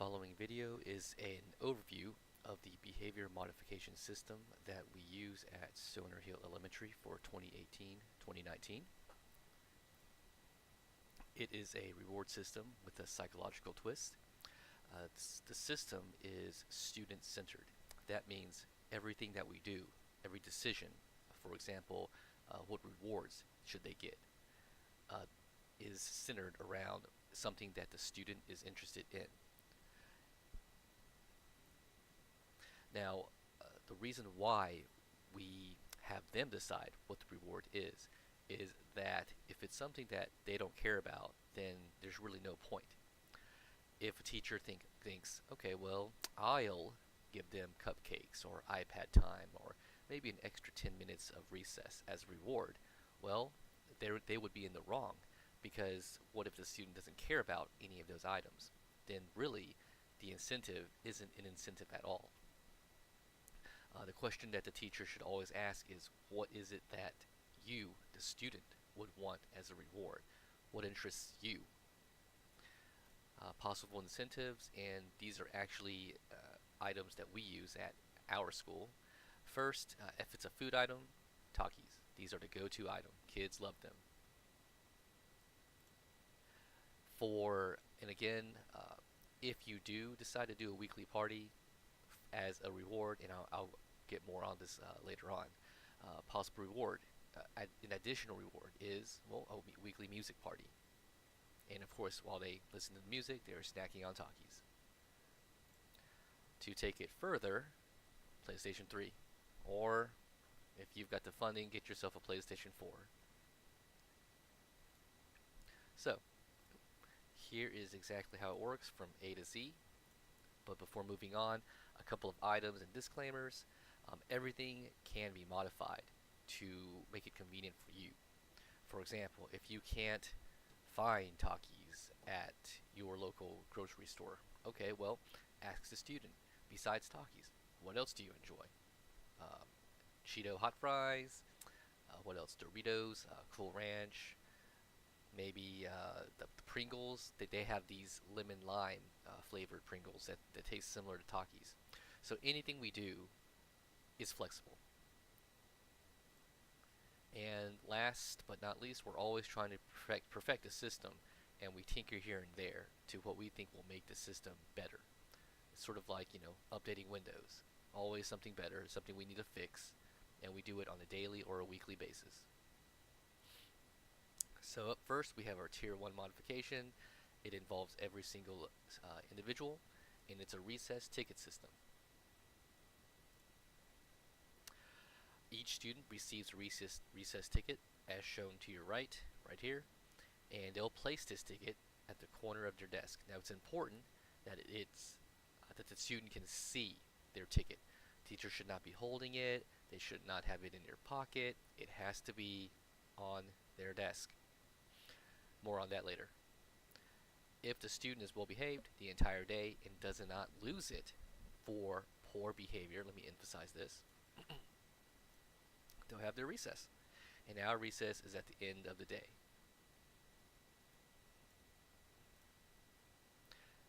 following video is an overview of the behavior modification system that we use at Stoner Hill Elementary for 2018-2019. It is a reward system with a psychological twist. The system is student-centered. That means everything that we do, every decision, for example, what rewards should they get, is centered around something that the student is interested in. Now, the reason why we have them decide what the reward is that if it's something that they don't care about, then there's really no point. If a teacher thinks, okay, well, I'll give them cupcakes or iPad time or maybe an extra 10 minutes of recess as a reward, well, they would be in the wrong, because what if the student doesn't care about any of those items? Then really the incentive isn't an incentive at all. The question that the teacher should always ask is, what is it that you, the student, would want as a reward? What interests you? Possible incentives, and these are actually items that we use at our school. First, if it's a food item, Takis. These are the go-to item. Kids love them. And again, if you do decide to do a weekly party as a reward, and I'll get more on this later on, possible reward, an additional reward is, well, a weekly music party. And of course, while they listen to the music, they're snacking on Takis. To take it further, PlayStation 3. Or, if you've got the funding, get yourself a PlayStation 4. So, here is exactly how it works from A to Z. But before moving on, a couple of items and disclaimers. Everything can be modified to make it convenient for you. For example, if you can't find Takis at your local grocery store, okay, well, ask the student, besides Takis, what else do you enjoy? Cheeto hot fries, what else? Doritos, Cool Ranch, maybe the Pringles. They have these lemon lime flavored Pringles that taste similar to Takis. So anything we do is flexible. And last but not least, we're always trying to perfect a system, and we tinker here and there to what we think will make the system better. It's sort of like, updating Windows. Always something better, something we need to fix, and we do it on a daily or a weekly basis. So up first, we have our Tier 1 modification. It involves every single individual, and it's a recess ticket system. Each student receives a recess ticket, as shown to your right here, and they'll place this ticket at the corner of their desk. Now, it's important that that the student can see their ticket. Teacher should not be holding it. They should not have it in their pocket. It has to be on their desk. More on that later. If the student is well behaved the entire day and does not lose it for poor behavior, let me emphasize this, they'll have their recess. And our recess is at the end of the day.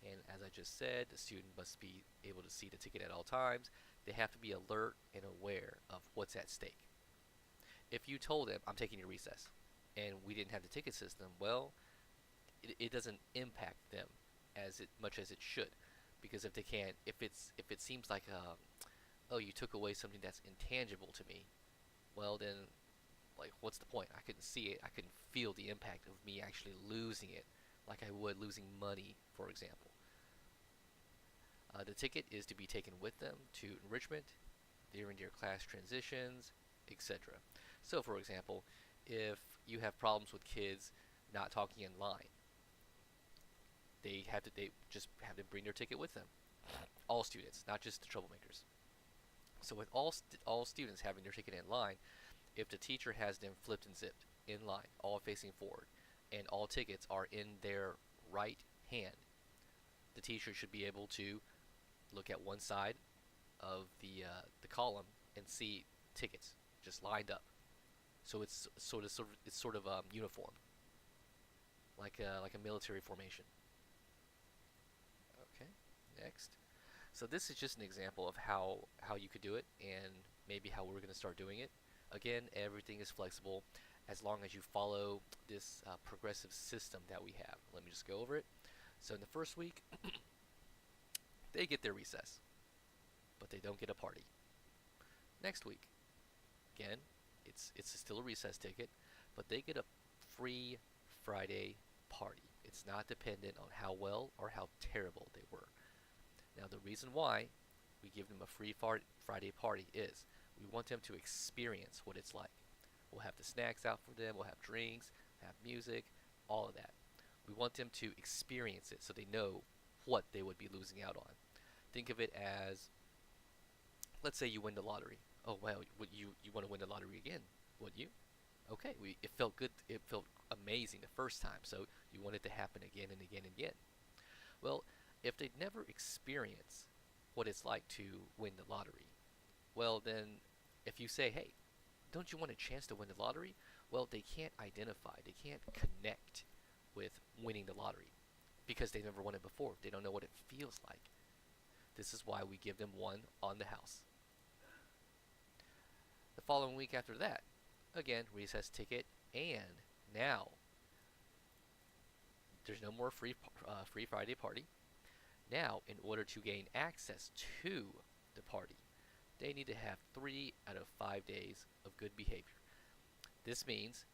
And as I just said, the student must be able to see the ticket at all times. They have to be alert and aware of what's at stake. If you told them, I'm taking your recess, and we didn't have the ticket system, well, it doesn't impact them as much as it should. Because if it seems like, oh, you took away something that's intangible to me, well then, like, what's the point? I couldn't see it. I couldn't feel the impact of me actually losing it, like I would losing money, for example. The ticket is to be taken with them to enrichment, during their class transitions, etc. So, for example, if you have problems with kids not talking in line, they just have to bring their ticket with them. All students, not just the troublemakers. So with all students having their ticket in line, if the teacher has them flipped and zipped in line, all facing forward, and all tickets are in their right hand, the teacher should be able to look at one side of the column and see tickets just lined up. So it's sort of uniform, like a military formation. Okay, So this is just an example of how you could do it and maybe how we're going to start doing it. Again, everything is flexible as long as you follow this progressive system that we have. Let me just go over it. So in the first week, they get their recess, but they don't get a party. Next week, again, it's still a recess ticket, but they get a free Friday party. It's not dependent on how well or how terrible they were. Now, the reason why we give them a free Friday party is we want them to experience what it's like. We'll have the snacks out for them, we'll have drinks, have music, all of that. We want them to experience it so they know what they would be losing out on. Think of it as, let's say you win the lottery. Oh, well, you want to win the lottery again, wouldn't you? Okay, it felt good, it felt amazing the first time, so you want it to happen again and again and again. Well, if they never experience what it's like to win the lottery, well, then if you say, hey, don't you want a chance to win the lottery? Well, they can't identify, they can't connect with winning the lottery because they never won it before. They don't know what it feels like. This is why we give them one on the house. The following week after that, again, recess ticket, and now there's no more free Friday party. Now, in order to gain access to the party, they need to have 3 out of 5 days of good behavior. This means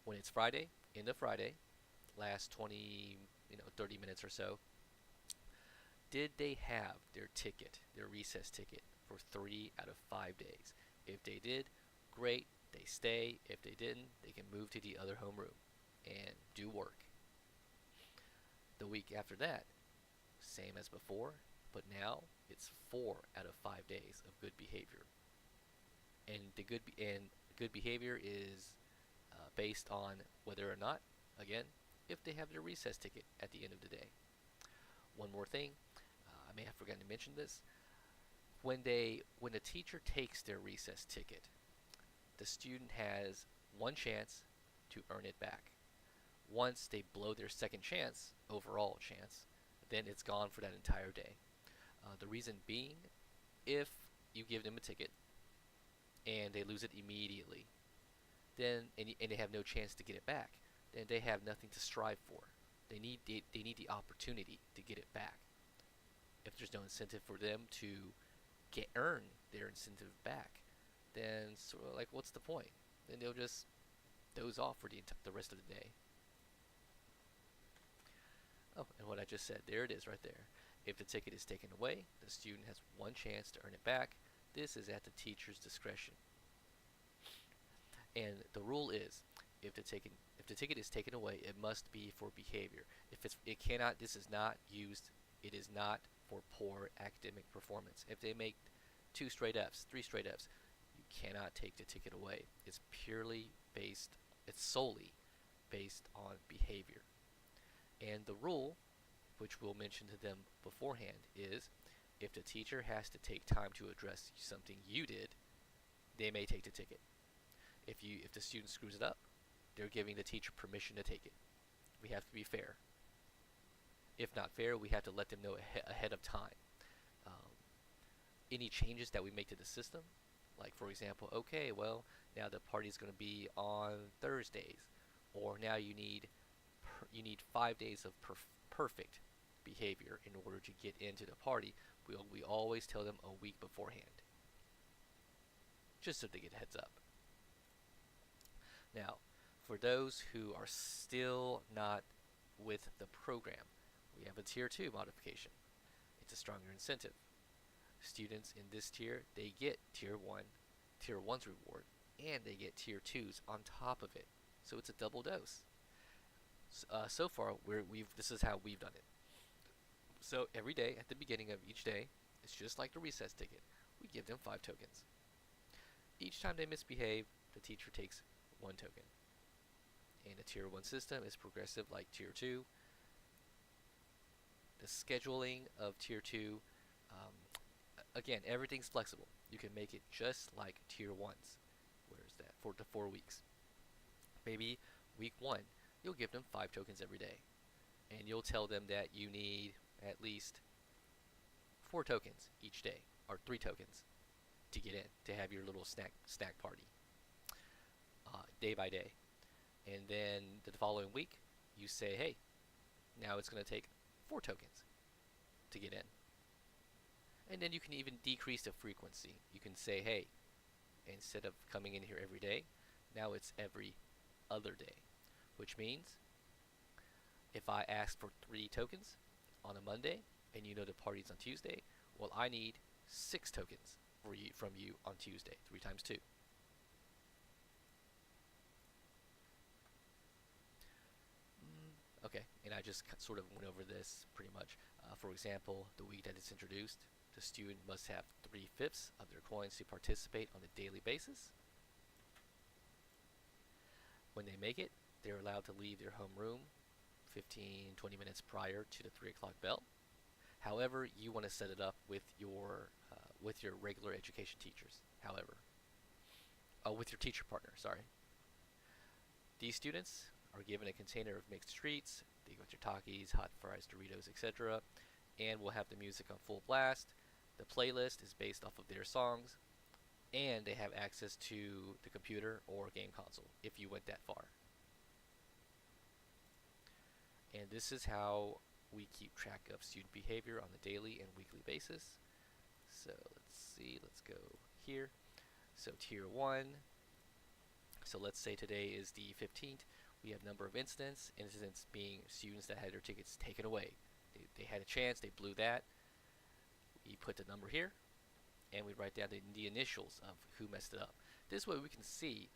when it's Friday, in the Friday, last 20, 30 minutes or so, did they have their ticket, their recess ticket, for 3 out of 5 days? If they did, great, they stay. If they didn't, they can move to the other homeroom and do work. The week after that, same as before, but now it's 4 out of 5 days of good behavior. And good behavior is based on whether or not, again, if they have their recess ticket at the end of the day. One more thing, I may have forgotten to mention this. When a teacher takes their recess ticket, the student has one chance to earn it back. Once they blow their second chance, overall chance, then it's gone for that entire day. The reason being, if you give them a ticket and they lose it immediately, then and they have no chance to get it back, then they have nothing to strive for. They need the opportunity to get it back. If there's no incentive for them to earn their incentive back, then sort of like what's the point? Then they'll just doze off for the rest of the day. Oh, and what I just said, there it is right there. If the ticket is taken away, the student has one chance to earn it back. This is at the teacher's discretion. And the rule is, if the ticket is taken away, it must be for behavior. This is not used, it is not for poor academic performance. If they make 2 straight Fs, 3 straight Fs, you cannot take the ticket away. It's solely based on behavior. And the rule, which we'll mention to them beforehand, is if the teacher has to take time to address something you did, they may take the ticket. If the student screws it up, they're giving the teacher permission to take it. We have to be fair. If not fair, we have to let them know ahead of time. Any changes that we make to the system, like for example, okay, well, now the party is going to be on Thursdays, or now you need 5 days of perfect behavior in order to get into the party. We always tell them a week beforehand, just so they get a heads up. Now, for those who are still not with the program, we have a Tier 2 modification. It's a stronger incentive. Students in this tier, they get Tier 1's reward, and they get Tier 2's on top of it. So it's a double dose. So far, this is how we've done it. So every day, at the beginning of each day, it's just like the recess ticket. We give them 5 tokens. Each time they misbehave, the teacher takes 1 token. And the Tier 1 system is progressive like Tier 2. The scheduling of Tier 2, again, everything's flexible. You can make it just like Tier 1's. Where is that? For the 4 weeks. Maybe week 1, you'll give them 5 tokens every day. And you'll tell them that you need at least 4 tokens each day, or 3 tokens to get in, to have your little snack party, day by day. And then the following week, you say, hey, now it's going to take 4 tokens to get in. And then you can even decrease the frequency. You can say, hey, instead of coming in here every day, now it's every other day. Which means, if I ask for 3 tokens on a Monday, and you know the party's on Tuesday, well, I need 6 tokens from you on Tuesday, 3 times 2. Okay, and I just sort of went over this pretty much. For example, the week that it's introduced, the student must have 3/5 of their coins to participate on a daily basis. When they make it, they're allowed to leave their homeroom 15-20 minutes prior to the 3 o'clock bell. However, you want to set it up with your regular education teachers. However, with your teacher partner, sorry. These students are given a container of mixed treats. They go your Takis, hot fries, Doritos, etc. And will have the music on full blast. The playlist is based off of their songs. And they have access to the computer or game console if you went that far. And this is how we keep track of student behavior on a daily and weekly basis. So let's see, let's go here. So tier 1. So let's say today is the 15th. We have number of incidents being students that had their tickets taken away. They had a chance, they blew that. We put the number here, and we write down the initials of who messed it up. This way we can see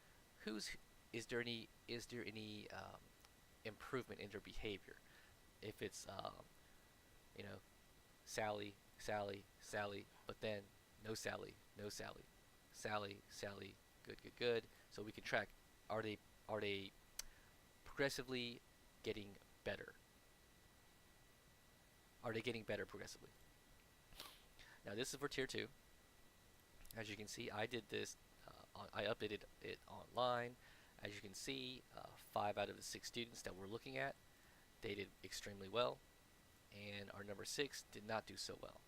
is there any improvement in their behavior. If it's Sally, Sally, Sally, but then no Sally, no Sally, Sally, Sally, good, good, good. So we can track, are they progressively getting better? Are they getting better progressively? Now this is for tier 2. As you can see, I did this, I updated it online. As you can see, 5 out of the 6 students that we're looking at, they did extremely well, and our number 6 did not do so well.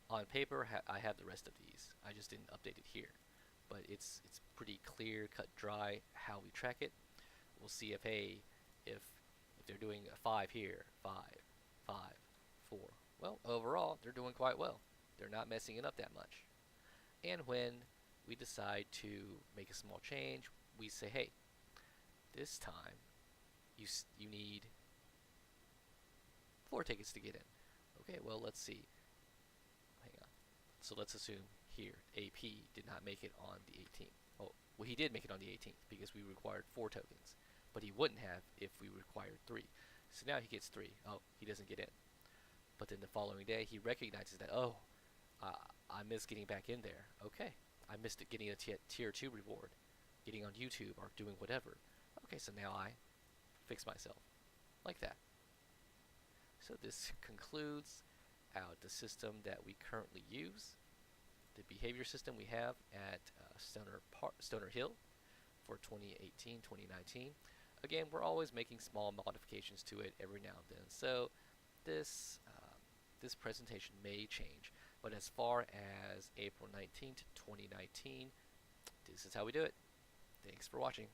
On paper, I have the rest of these. I just didn't update it here, but it's pretty clear, cut, dry how we track it. We'll see if they're doing a 5 here, 5, 5, 4. Well, overall, they're doing quite well. They're not messing it up that much. And when we decide to make a small change, we say, hey, this time you need 4 tickets to get in. Okay, well, let's see. Hang on. So let's assume here AP did not make it on the 18th. Oh, well, he did make it on the 18th because we required 4 tokens, but he wouldn't have if we required 3. So now he gets 3. Oh, he doesn't get in. But then the following day, he recognizes that, oh, I missed getting back in there. Okay, I missed it getting a tier 2 reward, getting on YouTube or doing whatever. Okay, so now I fix myself like that. So this concludes the system that we currently use, the behavior system we have at Stoner Hill for 2018-2019. Again, we're always making small modifications to it every now and then. So this presentation may change, but as far as April 19th, 2019, this is how we do it. Thanks for watching.